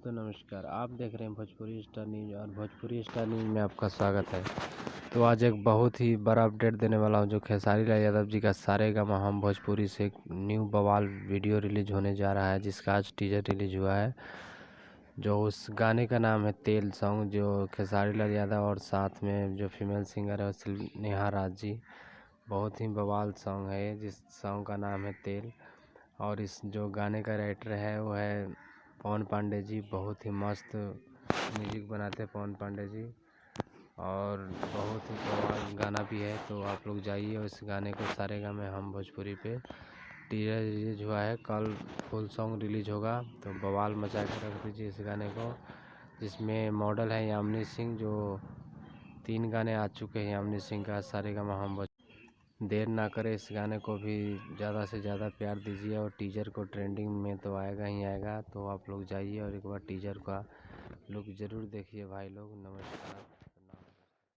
दोस्तों नमस्कार। आप देख रहे हैं भोजपुरी स्टार न्यूज़ और भोजपुरी स्टार न्यूज़ में आपका स्वागत है। तो आज एक बहुत ही बड़ा अपडेट देने वाला हूं, जो खेसारी लाल यादव जी का सारेगामा हम भोजपुरी से एक न्यू बवाल वीडियो रिलीज होने जा रहा है, जिसका आज टीजर रिलीज हुआ है। जो उस गाने का नाम है तेल सॉन्ग, जो खेसारी लाल यादव और साथ में जो फीमेल सिंगर है नेहा राज जी। बहुत ही बवाल सॉन्ग है, जिस सॉन्ग का नाम है तेल। और इस जो गाने का राइटर है वो है पवन पांडे जी। बहुत ही मस्त म्यूजिक बनाते हैं पवन पांडे जी, और बहुत ही बवाल गाना भी है। तो आप लोग जाइए और इस गाने को सारेगामा हम भोजपुरी पे टीजर रिलीज हुआ है, कल फुल सॉन्ग रिलीज होगा। तो बवाल मचा के रख दीजिए इस गाने को, जिसमें मॉडल है यामिनी सिंह। जो 3 गाने आ चुके हैं यामिनी सिंह का सारेगामा हम भोजपुरी। देर ना करें, इस गाने को भी ज़्यादा से ज़्यादा प्यार दीजिए, और टीजर को ट्रेंडिंग में तो आएगा ही आएगा। तो आप लोग जाइए और एक बार टीजर का लुक ज़रूर देखिए भाई लोग। नमस्कार।